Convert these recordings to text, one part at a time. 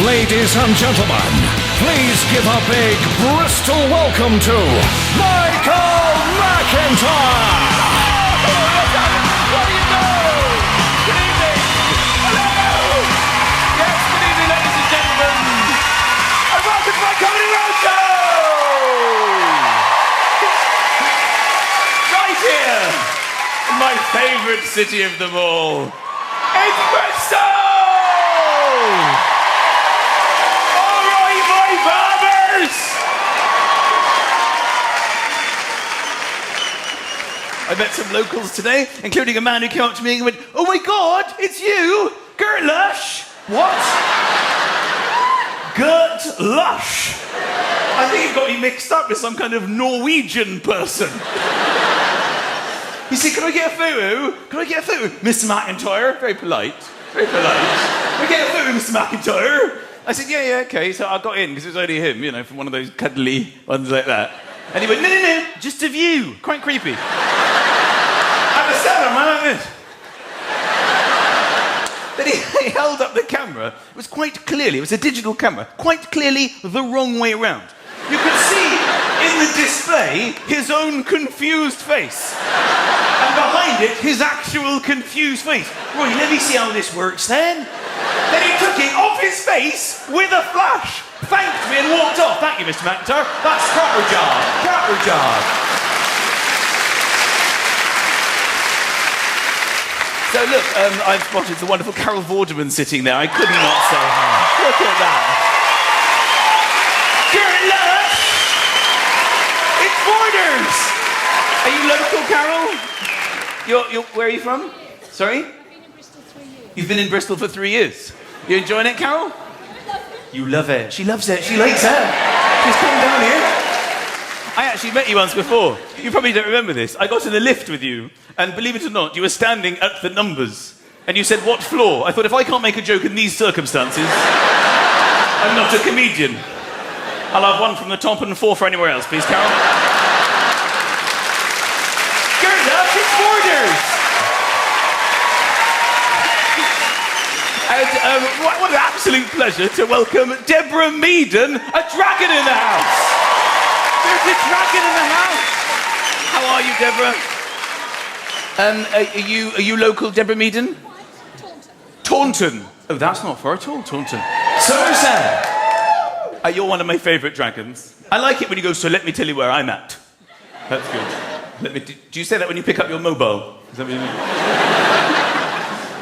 Ladies and gentlemen, please give a big Bristol welcome to Michael McIntyre! What do you know? Good evening! Hello! Yes, good evening, ladies and gentlemen! And welcome to my comedy Roadshow! Right here, in my favourite city of them all, it's Bristol! I met some locals today, including a man who came up to me and went, "Oh my God, it's you, Gert Lush." What? Gert Lush. I think you've got me mixed up with some kind of Norwegian person. He said, "Can I get a photo? Can I get a photo? Mr. McIntyre?" Very polite, very polite. "Can I get a photo, Mr. McIntyre?" I said, yeah, okay. So I got in, because it was only him, you know, from one of those cuddly ones like that. And he went, no, just a view. Quite creepy. I'm a seller, man, like this. Then he held up the camera. It was quite clearly, it was a digital camera, quite clearly the wrong way around. You could see in the display his own confused face. And behind it, his actual confused face. Right, let me see how this works then. Then he took it off his face with a flash, thanked me and walked off. "Thank you, Mr. McIntyre. That's proper job. Proper job." So look, I've spotted the wonderful Carol Vorderman sitting there. I couldn't not say hi. Look at that. Gert Lush! It's Borders! Are you local, Carol? You're where are you from? Sorry? You've been in Bristol for 3 years. You enjoying it, Carol? You love it. She loves it. She likes it. She's come down here. I actually met you once before. You probably don't remember this. I got in a lift with you, and believe it or not, you were standing at the numbers. And you said, "What floor?" I thought, if I can't make a joke in these circumstances, I'm not a comedian. I'll have one from the top and 4 for anywhere else, please, Carol. Gert Lush, it's Borders! And what an absolute pleasure to welcome Deborah Meaden, a dragon in the house. There's a dragon in the house. How are you, Deborah? Are you local, Deborah Meaden? Taunton. Oh, that's not far at all, Taunton. Somerset. You're one of my favourite dragons. I like it when you go, "So let me tell you where I'm at." That's good. Do you say that when you pick up your mobile? Is that what you mean?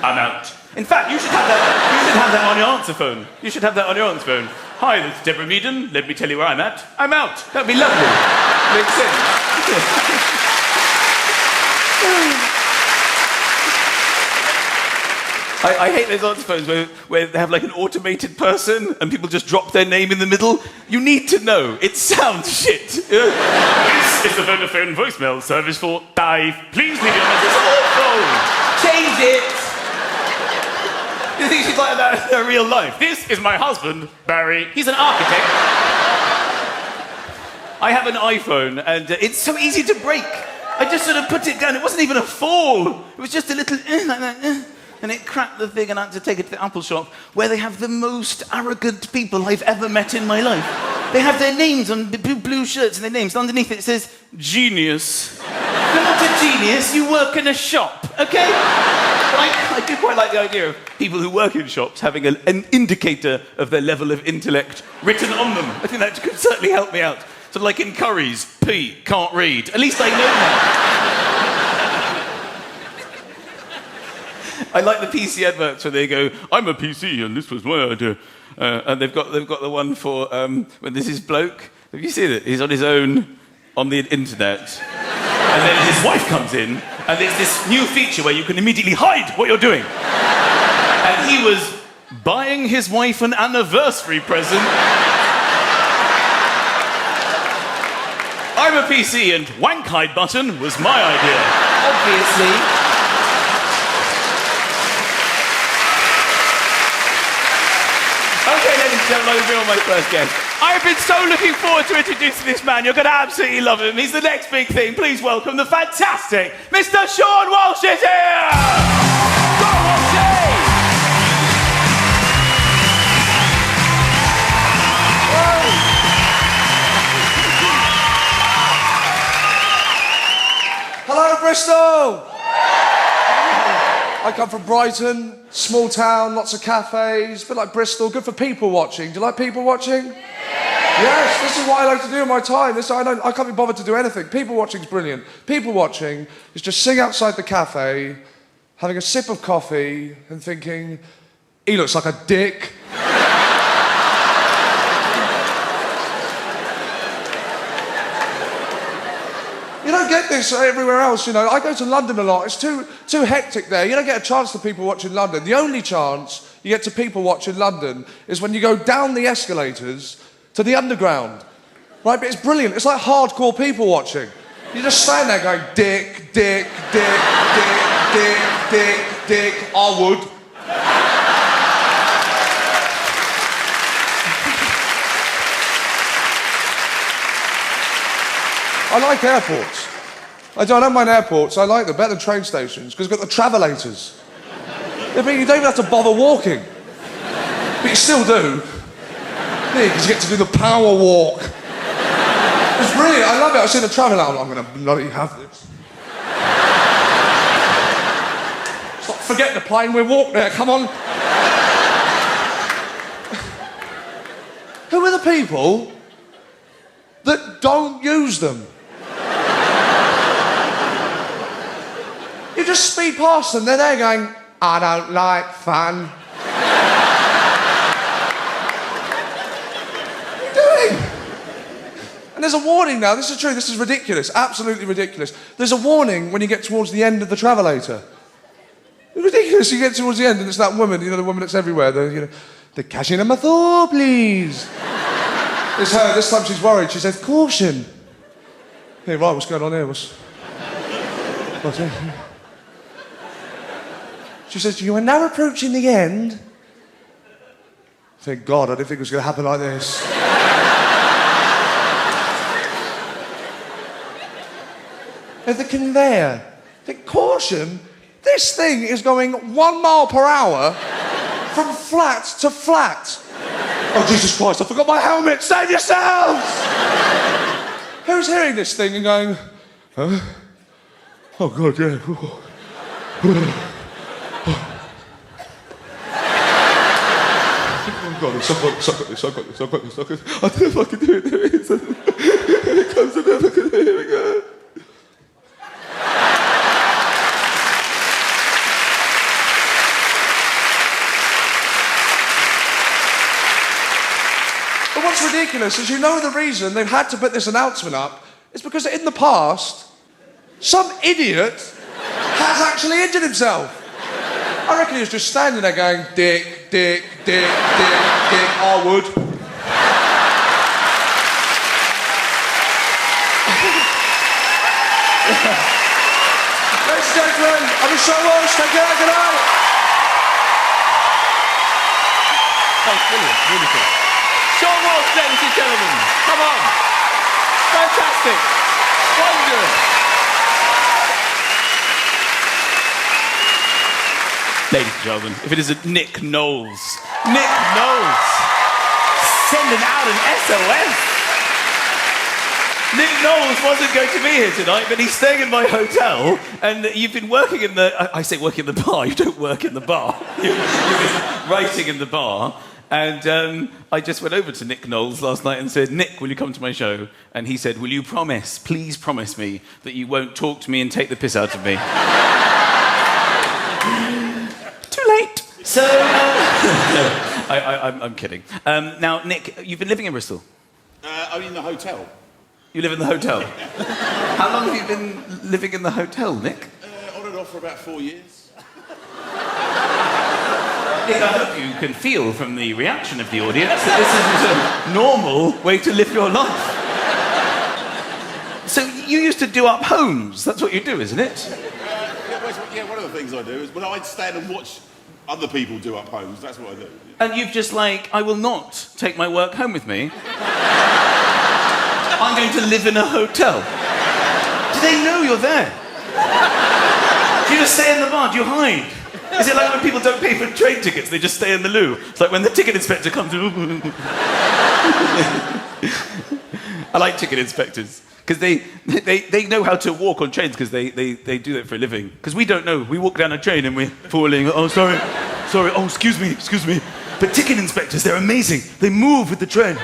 "I'm out." In fact, you should have that. You should have that on your answer phone. You should have that on your answer phone. "Hi, this is Deborah Meaden. Let me tell you where I'm at. I'm out." That'd be lovely. Makes sense. I hate those answer phones where they have like an automated person and people just drop their name in the middle. You need to know. It sounds shit. "This is the Vodafone voicemail service for Dave. Please leave your message." Awful. Change it. You think she's like that in her real life? "This is my husband, Barry. He's an architect." I have an iPhone, and it's so easy to break. I just sort of put it down. It wasn't even a fall. It was just a little like that, and it cracked the thing, and I had to take it to the Apple shop, where they have the most arrogant people I've ever met in my life. They have their names on blue shirts and their names. Underneath it says, "Genius." You're not a genius. You work in a shop, okay? I do quite like the idea of people who work in shops having an indicator of their level of intellect written on them. I think that could certainly help me out. So like in Curry's, "P, can't read." At least I know that. I like the PC adverts where they go, "I'm a PC and this was my idea." And they've got the one for when there's this bloke. Have you seen it? He's on his own on the internet. And then his wife comes in, and there's this new feature where you can immediately hide what you're doing. And he was buying his wife an anniversary present. "I'm a PC and wank hide button was my idea." Obviously. Okay, ladies and gentlemen, I'll be on my first guest. I've been so looking forward to introducing this man. You're going to absolutely love him. He's the next big thing. Please welcome the fantastic Mr. Sean Walsh is here! Go Walshy! Hello, Bristol! I come from Brighton, small town, lots of cafes, a bit like Bristol, good for people watching. Do you like people watching? Yes, this is what I like to do in my time. I can't be bothered to do anything. People watching's brilliant. People watching is just sitting outside the cafe, having a sip of coffee and thinking, he looks like a dick. You don't get this everywhere else, you know. I go to London a lot. It's too hectic there. You don't get a chance to people watch in London. The only chance you get to people watch in London is when you go down the escalators to the underground. Right? But it's brilliant. It's like hardcore people watching. You just stand there going, dick, dick, dick, dick, dick, dick, dick, I would. I like airports. I don't mind airports. I like them better than train stations because they've got the travelators. I mean, you don't even have to bother walking. But you still do. Yeah, because you get to do the power walk. It's brilliant. I love it. I see the traveller. I'm going to bloody have this. Stop, forget the plane. We'll walk there. Come on. Who are the people that don't use them? You just speed past them, they're there going, I don't like fun. What are you doing? And there's a warning now, this is true, this is ridiculous, absolutely ridiculous. There's a warning when you get towards the end of the travelator. It's ridiculous, you get towards the end and it's that woman, you know, the woman that's everywhere, the cashier number 4, please. It's her, this time she's worried, she says, caution. Hey, right, what's going on here? What's it? She says, you are now approaching the end. Thank God, I didn't think it was going to happen like this. At the conveyor. Think, caution, this thing is going 1 mile per hour from flat to flat. Oh, Jesus Christ, I forgot my helmet, save yourselves! Who's hearing this thing and going, huh? Oh, God, yeah. Oh, God, I've got this. I don't know if I can do it. Here it comes, I don't know if I can do it. Here we go. But what's ridiculous is, you know, the reason they've had to put this announcement up is because in the past, some idiot has actually injured himself. I reckon he was just standing there going, dick, dick, dick, dick, dick, I would. Ladies and gentlemen, I'm the show host. Take care, good night. Oh, brilliant, really good. Sean Walsh, ladies and gentlemen. Come on. Fantastic. Wondrous. Ladies and gentlemen, if it isn't Nick Knowles. Nick Knowles. Sending out an SOS. Nick Knowles wasn't going to be here tonight, but he's staying in my hotel, and you've been working in the... I say working in the bar, you don't work in the bar. You've been writing in the bar, and I just went over to Nick Knowles last night and said, Nick, will you come to my show? And he said, will you promise, please promise me, that you won't talk to me and take the piss out of me? Late. So, I'm kidding. Now, Nick, you've been living in Bristol? Only in the hotel. You live in the hotel? How long have you been living in the hotel, Nick? On and off for about 4 years. Nick, I hope you can feel from the reaction of the audience that this isn't a normal way to live your life. So, you used to do up homes. That's what you do, isn't it? Yeah, one of the things I do is when I stand and watch other people do up homes, that's what I do. And you've just like, I will not take my work home with me. I'm going to live in a hotel. Do they know you're there? Do you just stay in the bar? Do you hide? Is it like when people don't pay for train tickets, they just stay in the loo? It's like when the ticket inspector comes in. I like ticket inspectors. Because they know how to walk on trains because they do it for a living. Because we don't know. We walk down a train and we're falling. Oh, sorry. Oh, excuse me. But ticket inspectors, they're amazing. They move with the train.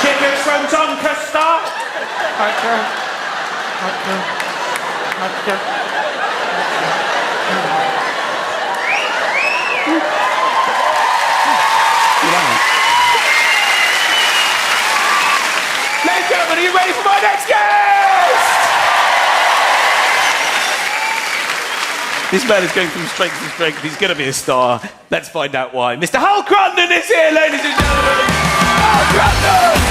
Tickets from Doncaster. Ladies and gentlemen, are you ready for my next guest? This man is going from strength to strength. He's going to be a star. Let's find out why. Mr. Hal Crunden is here, ladies and gentlemen. Hal Crunden!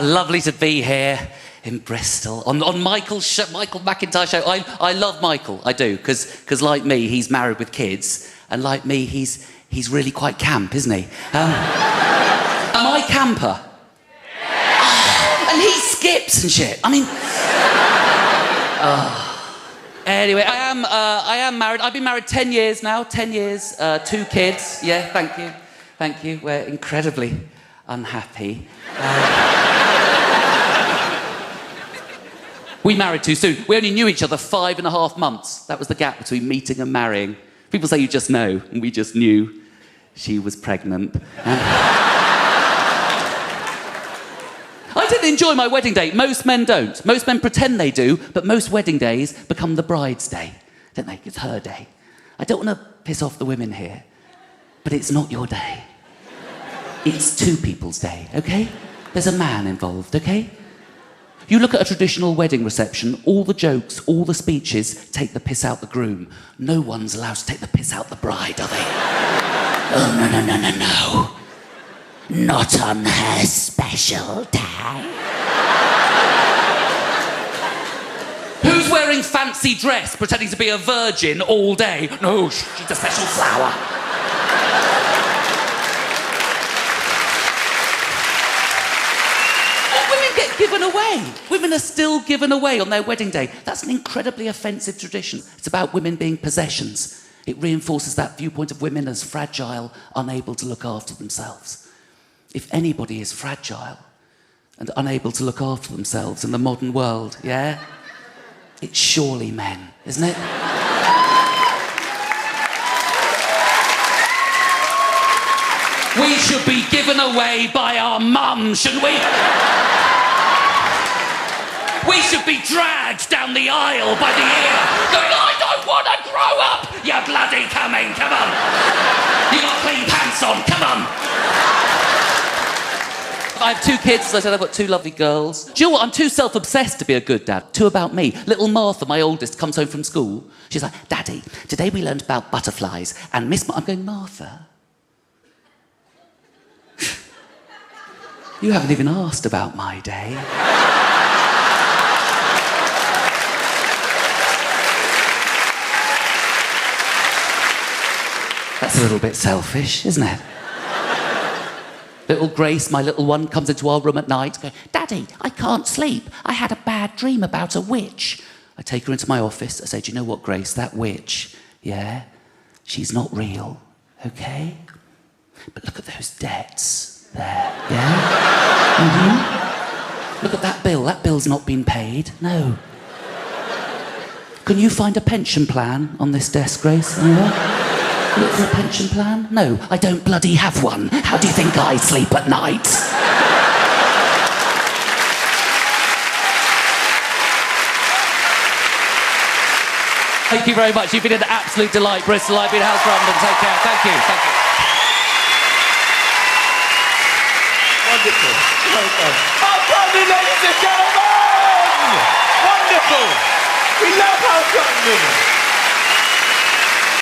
Lovely to be here in Bristol on Michael McIntyre's show. I love Michael, I do, because like me, he's married with kids, and like me, he's really quite camp, isn't he? Am I camper? And he skips and shit. I mean, anyway, I am married. I've been married 10 years now. 10 years, 2 kids. Yeah, thank you. We're incredibly unhappy. We married too soon. We only knew each other 5.5 months. That was the gap between meeting and marrying. People say you just know, and we just knew she was pregnant. I didn't enjoy my wedding day. Most men don't. Most men pretend they do, but most wedding days become the bride's day, don't they? It's her day. I don't want to piss off the women here, but it's not your day. It's 2 people's day, okay? There's a man involved, okay? You look at a traditional wedding reception, all the jokes, all the speeches take the piss out the groom. No one's allowed to take the piss out the bride, are they? Oh, no. Not on her special day. Who's wearing fancy dress, pretending to be a virgin all day? No, she's a special flower. Given away. Women are still given away on their wedding day. That's an incredibly offensive tradition. It's about women being possessions. It reinforces that viewpoint of women as fragile, unable to look after themselves. If anybody is fragile and unable to look after themselves in the modern world, yeah? It's surely men, isn't it? We should be given away by our mums, shouldn't we? We should be dragged down the aisle by the ear, going, I don't want to grow up! You bloody coming, come on! You got clean pants on, come on! I have 2 kids, as I said, I've got 2 lovely girls. Do you know what? I'm too self-obsessed to be a good dad. 2 about me. Little Martha, my oldest, comes home from school. She's like, Daddy, today we learned about butterflies, and I'm going, Martha? You haven't even asked about my day. That's a little bit selfish, isn't it? Little Grace, my little one, comes into our room at night going, Daddy, I can't sleep. I had a bad dream about a witch. I take her into my office. I say, do you know what, Grace? That witch, yeah, she's not real, okay? But look at those debts there, yeah? Mm-hmm. Look at that bill. That bill's not been paid. No. Can you find a pension plan on this desk, Grace? Yeah? Look for a pension plan? No, I don't bloody have one. How do you think I sleep at night? Thank you very much. You've been an absolute delight, Bristol. I've been Hal Crunden. Take care. Thank you. Wonderful. Well done. Hal Crunden, ladies and gentlemen! Wonderful. We love Hal Crunden.